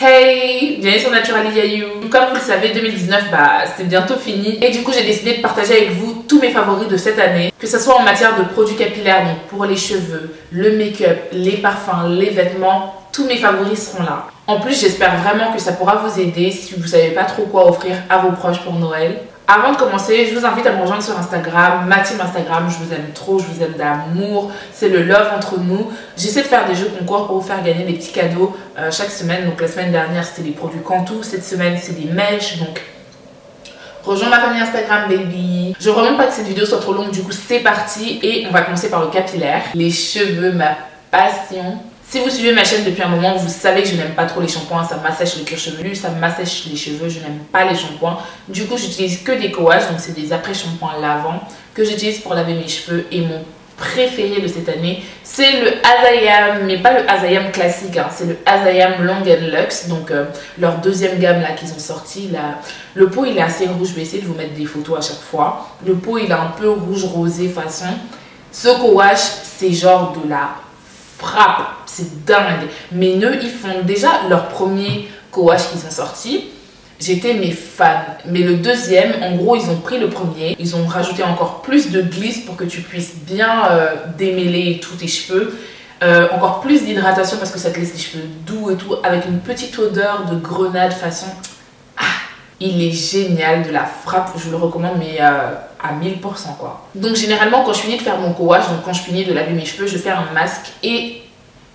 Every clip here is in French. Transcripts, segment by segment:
Hey, bienvenue sur Naturally Yayou. Comme vous le savez, 2019, c'est bientôt fini. Et du coup, j'ai décidé de partager avec vous tous mes favoris de cette année. Que ce soit en matière de produits capillaires, donc pour les cheveux, le make-up, les parfums, les vêtements, tous mes favoris seront là. En plus, j'espère vraiment que ça pourra vous aider si vous ne savez pas trop quoi offrir à vos proches pour Noël. Avant de commencer, je vous invite à me rejoindre sur Instagram, ma team Instagram, je vous aime trop, je vous aime d'amour, c'est le love entre nous. J'essaie de faire des jeux concours pour vous faire gagner des petits cadeaux chaque semaine. Donc la semaine dernière, c'était des produits Cantu, cette semaine, c'est des mèches, donc rejoins ma famille Instagram, baby. Je ne remonte pas que cette vidéo soit trop longue, du coup c'est parti et on va commencer par le capillaire. Les cheveux, ma passion. Si vous suivez ma chaîne depuis un moment, vous savez que je n'aime pas trop les shampoings, ça m'assèche le cuir chevelu, ça m'assèche les cheveux, je n'aime pas les shampoings. Du coup, j'utilise que des co-wash, donc c'est des après-shampoings lavants que j'utilise pour laver mes cheveux. Et mon préféré de cette année, c'est le Azayam, mais pas le Azayam classique, hein, c'est le Azayam Long and Luxe, donc leur deuxième gamme là qu'ils ont sorti. Là, le pot il est assez rouge, je vais essayer de vous mettre des photos à chaque fois. Le pot il est un peu rouge rosé façon. Ce co-wash, c'est genre de la frappe, c'est dingue. Mes nœuds, ils font déjà leur premier co-wash qu'ils ont sorti. J'étais mes fans. Mais le deuxième, en gros, ils ont pris le premier. Ils ont rajouté encore plus de glisse pour que tu puisses bien démêler tous tes cheveux. Encore plus d'hydratation parce que ça te laisse les cheveux doux et tout. Avec une petite odeur de grenade façon... il est génial, de la frappe. Je le recommande, mais à 1000% quoi. Donc généralement, quand je finis de faire mon co-wash, donc quand je finis de laver mes cheveux, je fais un masque et...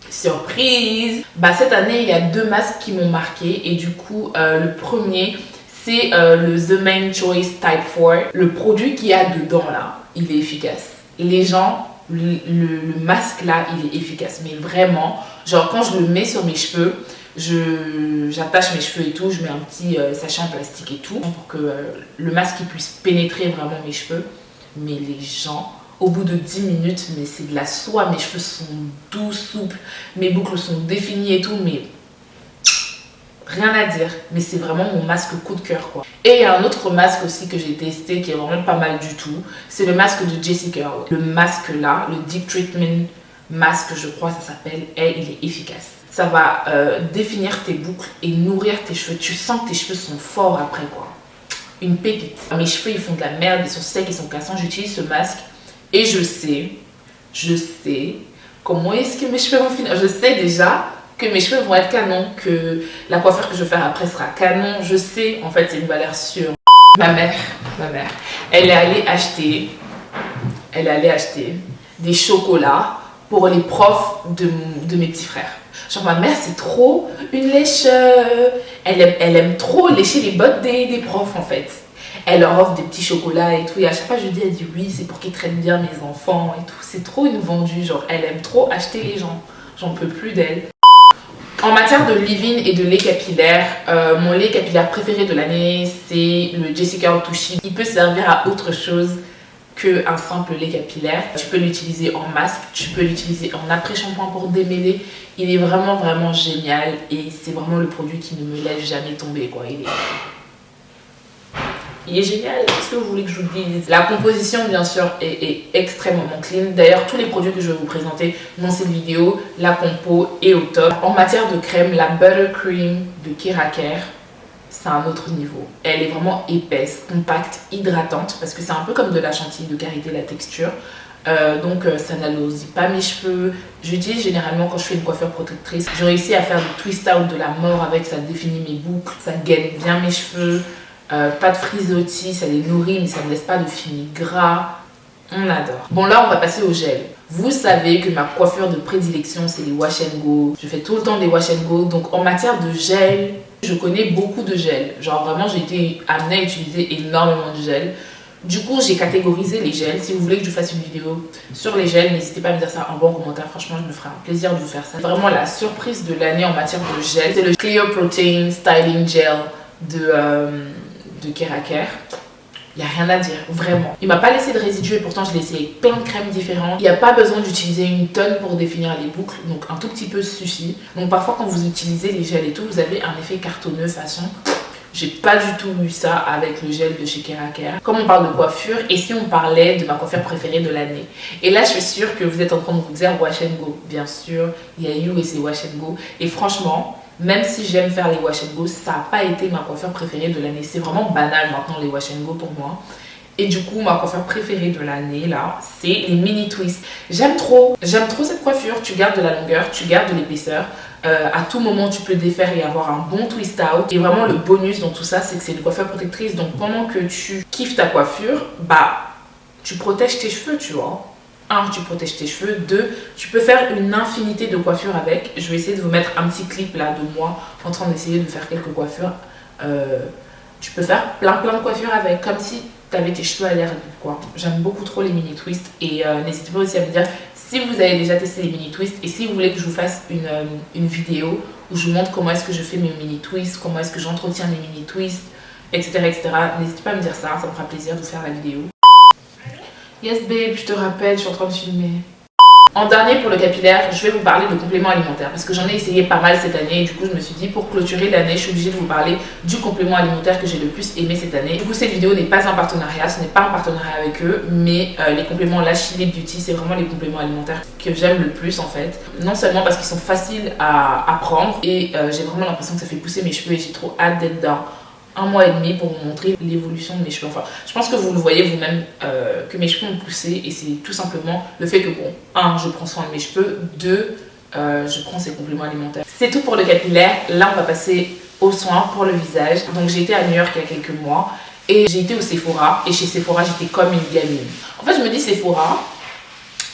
surprise! Cette année, il y a deux masques qui m'ont marqué et du coup, le premier, c'est le The Main Choice Type 4. Le produit qu'il y a dedans là, il est efficace. Les gens, le masque là, il est efficace. Mais vraiment, genre quand je le mets sur mes cheveux, j'attache mes cheveux et tout, je mets un petit sachet en plastique et tout pour que le masque il puisse pénétrer vraiment mes cheveux. Mais les gens... au bout de 10 minutes, mais c'est de la soie, mes cheveux sont doux, souples, mes boucles sont définies et tout, mais rien à dire. Mais c'est vraiment mon masque coup de cœur quoi. Et il y a un autre masque aussi que j'ai testé qui est vraiment pas mal du tout, c'est le masque de Jessie Curl. Le masque là, le Deep Treatment Mask, je crois ça s'appelle, et il est efficace. Ça va définir tes boucles et nourrir tes cheveux. Tu sens que tes cheveux sont forts après quoi. Une pépite. Mes cheveux ils font de la merde, ils sont secs, ils sont cassants, j'utilise ce masque. Et je sais comment est-ce que mes cheveux vont finir. Je sais déjà que mes cheveux vont être canon, que la coiffure que je vais faire après sera canon. Je sais, en fait, c'est une valeur sûre. Ma mère, elle est allée acheter des chocolats pour les profs de mes petits frères. Genre ma mère, c'est trop une lècheuse. Elle aime trop lécher les bottes des profs, en fait. Elle leur offre des petits chocolats et tout. Et à chaque fois, je dis, elle dit oui, c'est pour qu'ils traitent bien mes enfants et tout. C'est trop une vendue. Genre, elle aime trop acheter les gens. J'en peux plus d'elle. En matière de leave-in et de lait capillaire, mon lait capillaire préféré de l'année, c'est le Jessie Curl Touchy. Il peut servir à autre chose qu'un simple lait capillaire. Tu peux l'utiliser en masque, tu peux l'utiliser en après-shampoing pour démêler. Il est vraiment, vraiment génial. Et c'est vraiment le produit qui ne me laisse jamais tomber, quoi. Il est génial. Qu'est-ce que vous voulez que je vous dise? La composition, bien sûr, est extrêmement clean. D'ailleurs, tous les produits que je vais vous présenter dans cette vidéo, la compo est au top. En matière de crème, la Buttercream de Keraker, c'est un autre niveau. Elle est vraiment épaisse, compacte, hydratante, parce que c'est un peu comme de la chantilly de karité, la texture. Donc ça n'alourdit pas mes cheveux. J'utilise généralement quand je fais une coiffure protectrice. J'ai réussi à faire du twist out de la mort avec, ça définit mes boucles, ça gaine bien mes cheveux. Pas de frisottis, ça les nourrit mais ça ne laisse pas de fini gras. On adore. Bon là on va passer au gel. Vous savez que ma coiffure de prédilection c'est les wash and go. Je fais tout le temps des wash and go. Donc en matière de gel, je connais beaucoup de gel. Genre vraiment j'ai été amenée à utiliser énormément de gel. Du coup j'ai catégorisé les gels. Si vous voulez que je fasse une vidéo sur les gels, n'hésitez pas à me dire ça en bon commentaire. Franchement je me ferai un plaisir de vous faire ça. Vraiment la surprise de l'année en matière de gel, c'est le Clear Protein Styling Gel de Keraker. Il n'y a rien à dire, vraiment. Il m'a pas laissé de résidus et pourtant je l'ai essayé avec plein de crèmes différentes. Il n'y a pas besoin d'utiliser une tonne pour définir les boucles, donc un tout petit peu suffit. Donc parfois quand vous utilisez les gels et tout, vous avez un effet cartonneux façon. J'ai pas du tout eu ça avec le gel de chez Keraker. Comme on parle de coiffure, et si on parlait de ma coiffure préférée de l'année? Et là je suis sûre que vous êtes en train de vous dire wash and go. Bien sûr, Yayou et c'est wash and go. Et franchement, même si j'aime faire les wash and go, ça n'a pas été ma coiffure préférée de l'année. C'est vraiment banal maintenant les wash and go pour moi. Et du coup, ma coiffure préférée de l'année, là, c'est les mini twists. J'aime trop cette coiffure. Tu gardes de la longueur, tu gardes de l'épaisseur. À tout moment, tu peux défaire et avoir un bon twist out. Et vraiment, le bonus dans tout ça, c'est que c'est une coiffure protectrice. Donc, pendant que tu kiffes ta coiffure, bah, tu protèges tes cheveux, tu vois. 1, tu protèges tes cheveux. 2, tu peux faire une infinité de coiffures avec. Je vais essayer de vous mettre un petit clip, là, de moi en train d'essayer de faire quelques coiffures. Tu peux faire plein de coiffures avec, comme si tu avais tes cheveux à l'air libre, quoi. J'aime beaucoup trop les mini twists. Et n'hésitez pas aussi à me dire si vous avez déjà testé les mini twists et si vous voulez que je vous fasse une vidéo où je vous montre comment est-ce que je fais mes mini twists, comment est-ce que j'entretiens mes mini twists, etc. N'hésitez pas à me dire ça, ça me fera plaisir de faire la vidéo. Yes babe, je te rappelle, je suis en train de filmer. En dernier pour le capillaire, je vais vous parler de compléments alimentaires parce que j'en ai essayé pas mal cette année et du coup je me suis dit pour clôturer l'année, je suis obligée de vous parler du complément alimentaire que j'ai le plus aimé cette année. Du coup cette vidéo n'est pas un partenariat, ce n'est pas un partenariat avec eux, mais les compléments Lash Lip Beauty, c'est vraiment les compléments alimentaires que j'aime le plus en fait. Non seulement parce qu'ils sont faciles à prendre et j'ai vraiment l'impression que ça fait pousser mes cheveux et j'ai trop hâte d'être dans 1 mois et demi pour vous montrer l'évolution de mes cheveux. Enfin, je pense que vous le voyez vous-même que mes cheveux ont poussé et c'est tout simplement le fait que bon, 1, je prends soin de mes cheveux, 2, je prends ces compléments alimentaires. C'est tout pour le capillaire. Là, on va passer aux soins pour le visage. Donc, j'ai été à New York il y a quelques mois et j'ai été au Sephora et chez Sephora, j'étais comme une gamine. En fait, je me dis Sephora,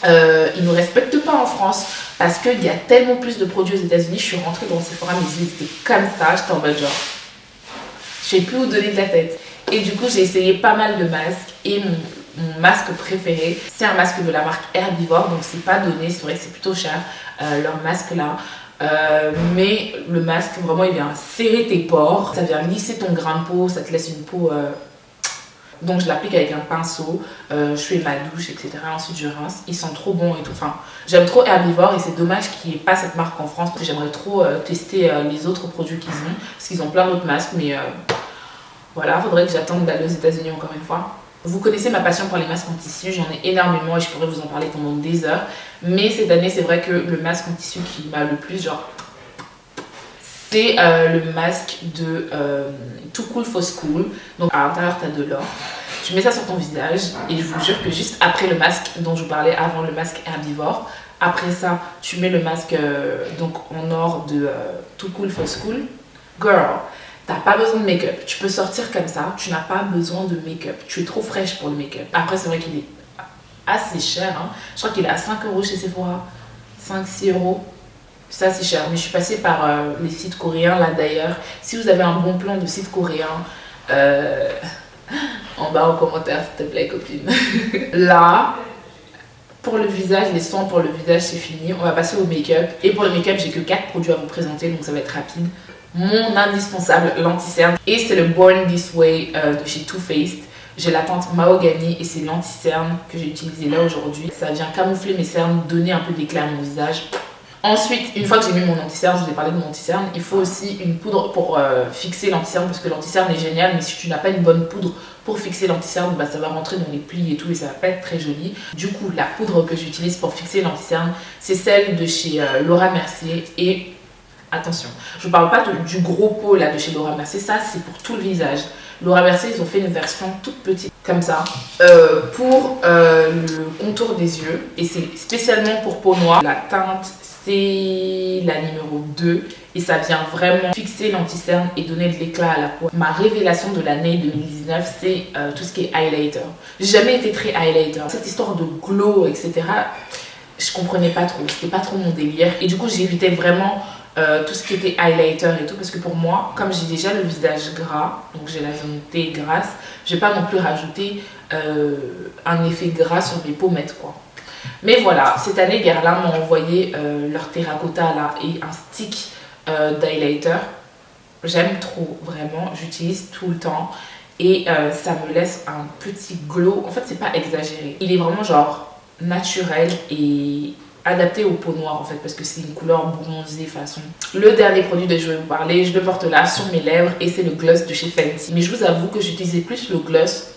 ils ne nous respectent pas en France parce qu'il y a tellement plus de produits aux États-Unis. Je suis rentrée dans Sephora, mes yeux étaient comme ça, j'étais en mode genre. Je sais plus où donner de la tête. Et du coup, j'ai essayé pas mal de masques. Et mon masque préféré, c'est un masque de la marque Herbivore. Donc, c'est pas donné. C'est vrai que c'est plutôt cher, leur masque là. Mais le masque, vraiment, il vient serrer tes pores. Ça vient lisser ton grain de peau. Ça te laisse une peau... Donc, je l'applique avec un pinceau. Je fais ma douche, etc. Ensuite, je rince. Ils sont trop bons et tout. Enfin, j'aime trop Herbivore et c'est dommage qu'il n'y ait pas cette marque en France. Parce que j'aimerais trop tester les autres produits qu'ils ont. Parce qu'ils ont plein d'autres masques. Mais voilà, faudrait que j'attende d'aller aux États-Unis encore une fois. Vous connaissez ma passion pour les masques en tissu. J'en ai énormément et je pourrais vous en parler pendant des heures. Mais cette année, c'est vrai que le masque en tissu qui m'a le plus, genre... C'est le masque de Too Cool for School. Donc à l'intérieur, tu as de l'or. Tu mets ça sur ton visage et je vous jure que juste après le masque dont je vous parlais avant, le masque Herbivore, après ça, tu mets le masque donc en or de Too Cool for School. Girl, t'as pas besoin de make-up. Tu peux sortir comme ça, tu n'as pas besoin de make-up. Tu es trop fraîche pour le make-up. Après, c'est vrai qu'il est assez cher. Hein. Je crois qu'il est à 5 € chez Sephora. 5-6 €. C'est assez cher, mais je suis passée par les sites coréens là d'ailleurs. Si vous avez un bon plan de site coréen, en bas en commentaire s'il te plaît copine. Là, pour le visage, les soins pour le visage c'est fini. On va passer au make-up. Et pour le make-up, j'ai que 4 produits à vous présenter, donc ça va être rapide. Mon indispensable l'anti-cerne. Et c'est le Born This Way de chez Too Faced. J'ai la teinte Mahogany et c'est l'anti-cerne que j'ai utilisé là aujourd'hui. Ça vient camoufler mes cernes, donner un peu d'éclat à mon visage. Ensuite, une fois que j'ai mis mon anti-cerne, je vous ai parlé de mon anti-cerne, il faut aussi une poudre pour fixer l'anti-cerne parce que l'anti-cerne est génial, mais si tu n'as pas une bonne poudre pour fixer l'anti-cerne, bah, ça va rentrer dans les plis et tout et ça va pas être très joli. Du coup, la poudre que j'utilise pour fixer l'anti-cerne, c'est celle de chez Laura Mercier et attention, je ne parle pas du gros pot là de chez Laura Mercier, ça c'est pour tout le visage. Laura Mercier, ils ont fait une version toute petite comme ça pour le contour des yeux et c'est spécialement pour peau noire. La teinte c'est la numéro 2 et ça vient vraiment fixer l'anti-cerne et donner de l'éclat à la peau. Ma révélation de l'année 2019, c'est tout ce qui est highlighter. J'ai jamais été très highlighter. Cette histoire de glow, etc., je comprenais pas trop. C'était pas trop mon délire. Et du coup, j'évitais vraiment tout ce qui était highlighter et tout parce que pour moi, comme j'ai déjà le visage gras, donc j'ai la zone T grasse, je vais pas non plus rajouter un effet gras sur mes pommettes, quoi. Mais voilà, cette année, Guerlain m'a envoyé leur terracotta là et un stick d'highlighter. J'aime trop, vraiment. J'utilise tout le temps et ça me laisse un petit glow. En fait, c'est pas exagéré. Il est vraiment genre naturel et adapté aux peaux noires en fait parce que c'est une couleur bronzée façon. Le dernier produit dont je vais vous parler, je le porte là sur mes lèvres et c'est le gloss de chez Fenty. Mais je vous avoue que j'utilisais plus le gloss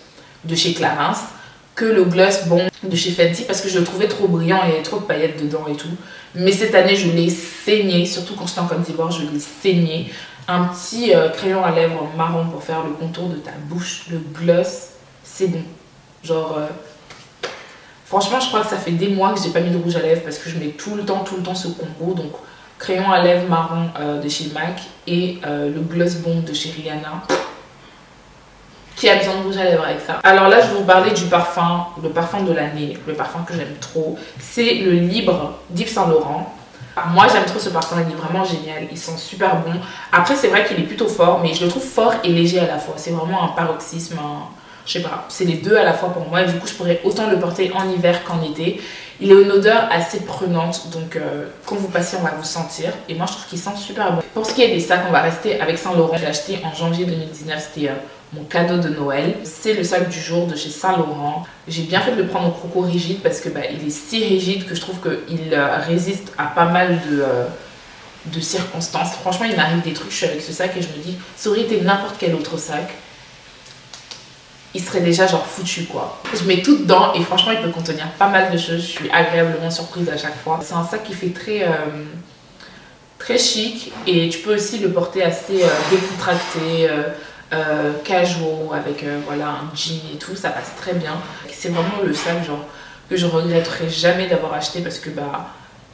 de chez Clarins que le gloss bon de chez Fenty parce que je le trouvais trop brillant et il y avait trop de paillettes dedans et tout. Mais cette année, je l'ai saigné, surtout quand j'étais en Côte d'Ivoire, je l'ai saigné. Un petit crayon à lèvres marron pour faire le contour de ta bouche, le gloss, c'est bon. Genre, franchement, je crois que ça fait des mois que j'ai pas mis de rouge à lèvres parce que je mets tout le temps ce combo. Donc, crayon à lèvres marron de chez MAC et le gloss bon de chez Rihanna. Qui a besoin de rouge à lèvres avec ça? Alors là, je vais vous parler du parfum, le parfum de l'année, le parfum que j'aime trop. C'est le Libre d'Yves Saint Laurent. Moi, j'aime trop ce parfum, il est vraiment génial, il sent super bon. Après, c'est vrai qu'il est plutôt fort, mais je le trouve fort et léger à la fois. C'est vraiment un paroxysme, je sais pas, c'est les deux à la fois pour moi. Et du coup, je pourrais autant le porter en hiver qu'en été. Il est une odeur assez prenante, donc quand vous passez, on va vous sentir. Et moi, je trouve qu'il sent super bon. Pour ce qui est des sacs, on va rester avec Saint Laurent. Je l'ai acheté en janvier 2019, c'était mon cadeau de Noël. C'est le sac du jour de chez Saint Laurent. J'ai bien fait de le prendre au croco rigide parce que il est si rigide que je trouve qu'il résiste à pas mal de circonstances. Franchement, il m'arrive des trucs, je suis avec ce sac et je me dis, ça aurait été n'importe quel autre sac, il serait déjà genre foutu quoi. Je mets tout dedans et franchement, il peut contenir pas mal de choses. Je suis agréablement surprise à chaque fois. C'est un sac qui fait très chic et tu peux aussi le porter assez décontracté. Casual avec voilà un jean et tout, ça passe très bien. C'est vraiment le sac genre que je regretterai jamais d'avoir acheté parce que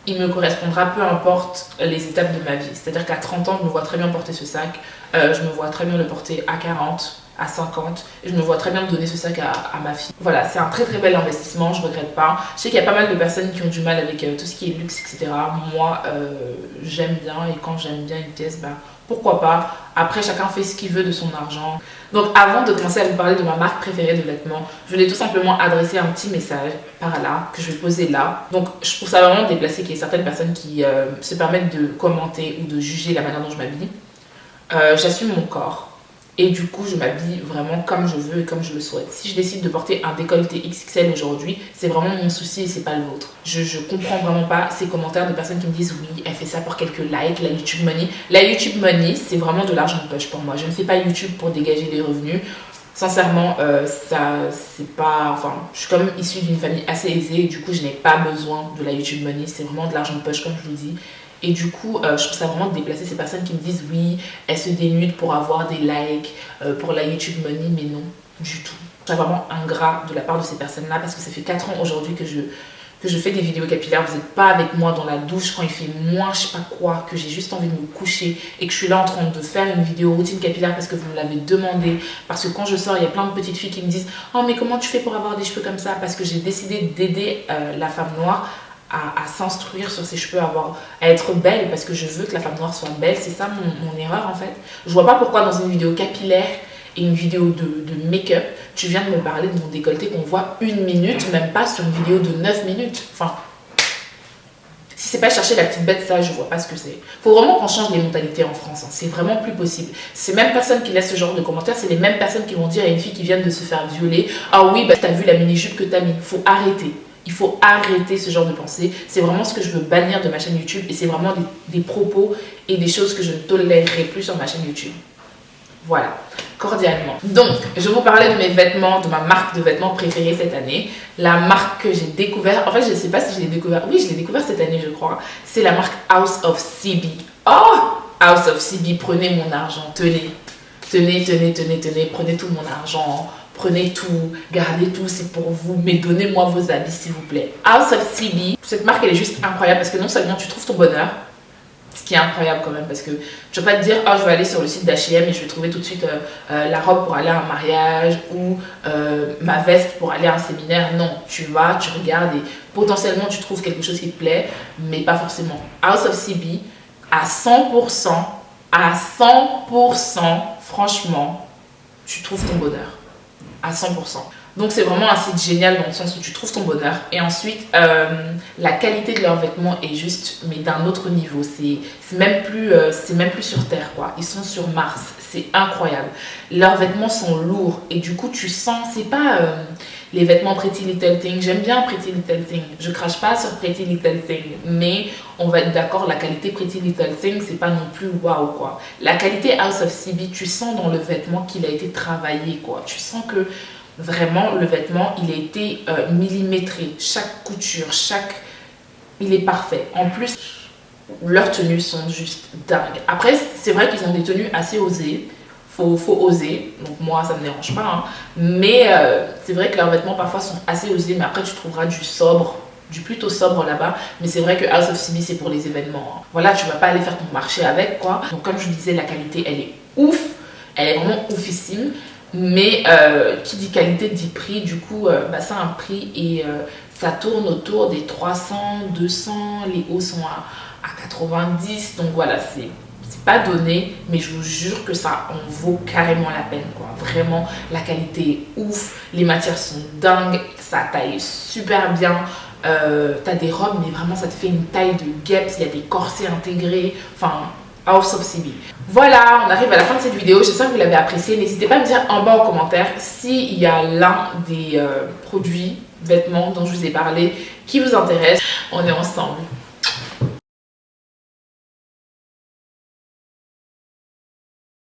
il me correspondra peu importe les étapes de ma vie. C'est à dire qu'à 30 ans je me vois très bien porter ce sac, je me vois très bien le porter à 40, à 50 et je me vois très bien donner ce sac à ma fille. Voilà, c'est un très bel investissement, je regrette pas. Je sais qu'il y a pas mal de personnes qui ont du mal avec tout ce qui est luxe, etc. Moi j'aime bien et quand j'aime bien une pièce, pourquoi pas. Après, chacun fait ce qu'il veut de son argent. Donc, avant de commencer à vous parler de ma marque préférée de vêtements, je voulais tout simplement adresser un petit message par là, que je vais poser là. Donc, je trouve ça vraiment déplacé qu'il y ait certaines personnes qui se permettent de commenter ou de juger la manière dont je m'habille. J'assume mon corps. Et du coup, je m'habille vraiment comme je veux et comme je le souhaite. Si je décide de porter un décolleté XXL aujourd'hui, c'est vraiment mon souci et c'est pas le vôtre. Je comprends vraiment pas ces commentaires de personnes qui me disent oui, elle fait ça pour quelques likes, la YouTube money. La YouTube money, c'est vraiment de l'argent de poche pour moi. Je ne fais pas YouTube pour dégager des revenus. Sincèrement, ça, c'est pas... Enfin, je suis quand même issue d'une famille assez aisée et du coup, je n'ai pas besoin de la YouTube money. C'est vraiment de l'argent de poche, comme je vous dis. Et du coup, je trouve ça vraiment déplacé ces personnes qui me disent oui, elles se dénudent pour avoir des likes, pour la YouTube money, mais non, du tout. C'est vraiment ingrat de la part de ces personnes-là parce que ça fait 4 ans aujourd'hui que je fais des vidéos capillaires. Vous n'êtes pas avec moi dans la douche quand il fait moins je sais pas quoi, que j'ai juste envie de me coucher et que je suis là en train de faire une vidéo routine capillaire parce que vous me l'avez demandé. Parce que quand je sors, il y a plein de petites filles qui me disent « Oh mais comment tu fais pour avoir des cheveux comme ça ?» Parce que j'ai décidé d'aider la femme noire à s'instruire sur ses cheveux, à être belle parce que je veux que la femme noire soit belle. C'est ça mon erreur en fait. Je vois pas pourquoi dans une vidéo capillaire et une vidéo de make-up, tu viens de me parler de mon décolleté qu'on voit 1 minute, même pas sur une vidéo de 9 minutes. Enfin, si c'est pas chercher la petite bête, ça je vois pas ce que c'est. Faut vraiment qu'on change les mentalités en France, hein. C'est vraiment plus possible. Ces mêmes personnes qui laissent ce genre de commentaires, c'est les mêmes personnes qui vont dire à une fille qui vient de se faire violer « Ah oui, t'as vu la mini-jupe que t'as mis ». Faut arrêter. Il faut arrêter ce genre de pensée. C'est vraiment ce que je veux bannir de ma chaîne YouTube et c'est vraiment des propos et des choses que je ne tolérerai plus sur ma chaîne YouTube. Voilà, cordialement. Donc, je vais vous parler de mes vêtements, de ma marque de vêtements préférée cette année. La marque que j'ai découvert, en fait, je ne sais pas si je l'ai découvert. Oui, je l'ai découvert cette année, je crois. C'est la marque House of CB. Oh, House of CB, prenez mon argent, tenez. Tenez, prenez tout mon argent. Prenez tout, gardez tout, c'est pour vous, mais donnez-moi vos habits s'il vous plaît. House of CB, cette marque elle est juste incroyable parce que non seulement tu trouves ton bonheur, ce qui est incroyable quand même parce que tu vas pas te dire oh je vais aller sur le site d'H&M et je vais trouver tout de suite la robe pour aller à un mariage ou ma veste pour aller à un séminaire. Non, tu vas, tu regardes et potentiellement tu trouves quelque chose qui te plaît, mais pas forcément. House of CB à 100%, franchement, tu trouves ton bonheur. À 100%. Donc c'est vraiment un site génial dans le sens où tu trouves ton bonheur. Et ensuite, la qualité de leurs vêtements est juste, mais d'un autre niveau. C'est même plus sur Terre, quoi. Ils sont sur Mars. C'est incroyable. Leurs vêtements sont lourds. Et du coup, tu sens, c'est pas les vêtements Pretty Little Thing. J'aime bien Pretty Little Thing. Je crache pas sur Pretty Little Thing. Mais on va être d'accord, la qualité Pretty Little Thing, c'est pas non plus waouh, quoi. La qualité House of CB, tu sens dans le vêtement qu'il a été travaillé, quoi. Tu sens que Vraiment, le vêtement, il a été millimétré. Chaque couture, il est parfait. En plus, leurs tenues sont juste dingues. Après, c'est vrai qu'ils ont des tenues assez osées. Faut oser. Donc moi, ça me dérange pas. Hein. Mais c'est vrai que leurs vêtements, parfois, sont assez osés. Mais après, tu trouveras du sobre, du plutôt sobre là-bas. Mais c'est vrai que House of CB, c'est pour les événements. Hein. Voilà, tu vas pas aller faire ton marché avec, quoi. Donc comme je disais, la qualité, elle est ouf. Elle est vraiment oufissime. Mais qui dit qualité dit prix, du coup ça a un prix et ça tourne autour des 300, 200, les hauts sont à 90, donc voilà, c'est pas donné, mais je vous jure que ça en vaut carrément la peine, quoi. Vraiment, la qualité est ouf, les matières sont dingues, ça taille super bien. T'as des robes, mais vraiment ça te fait une taille de guêpe, il y a des corsets intégrés, enfin House of CB. Voilà, on arrive à la fin de cette vidéo, j'espère que vous l'avez appréciée. N'hésitez pas à me dire en bas en commentaire s'il y a l'un des produits, vêtements dont je vous ai parlé qui vous intéresse. On est ensemble.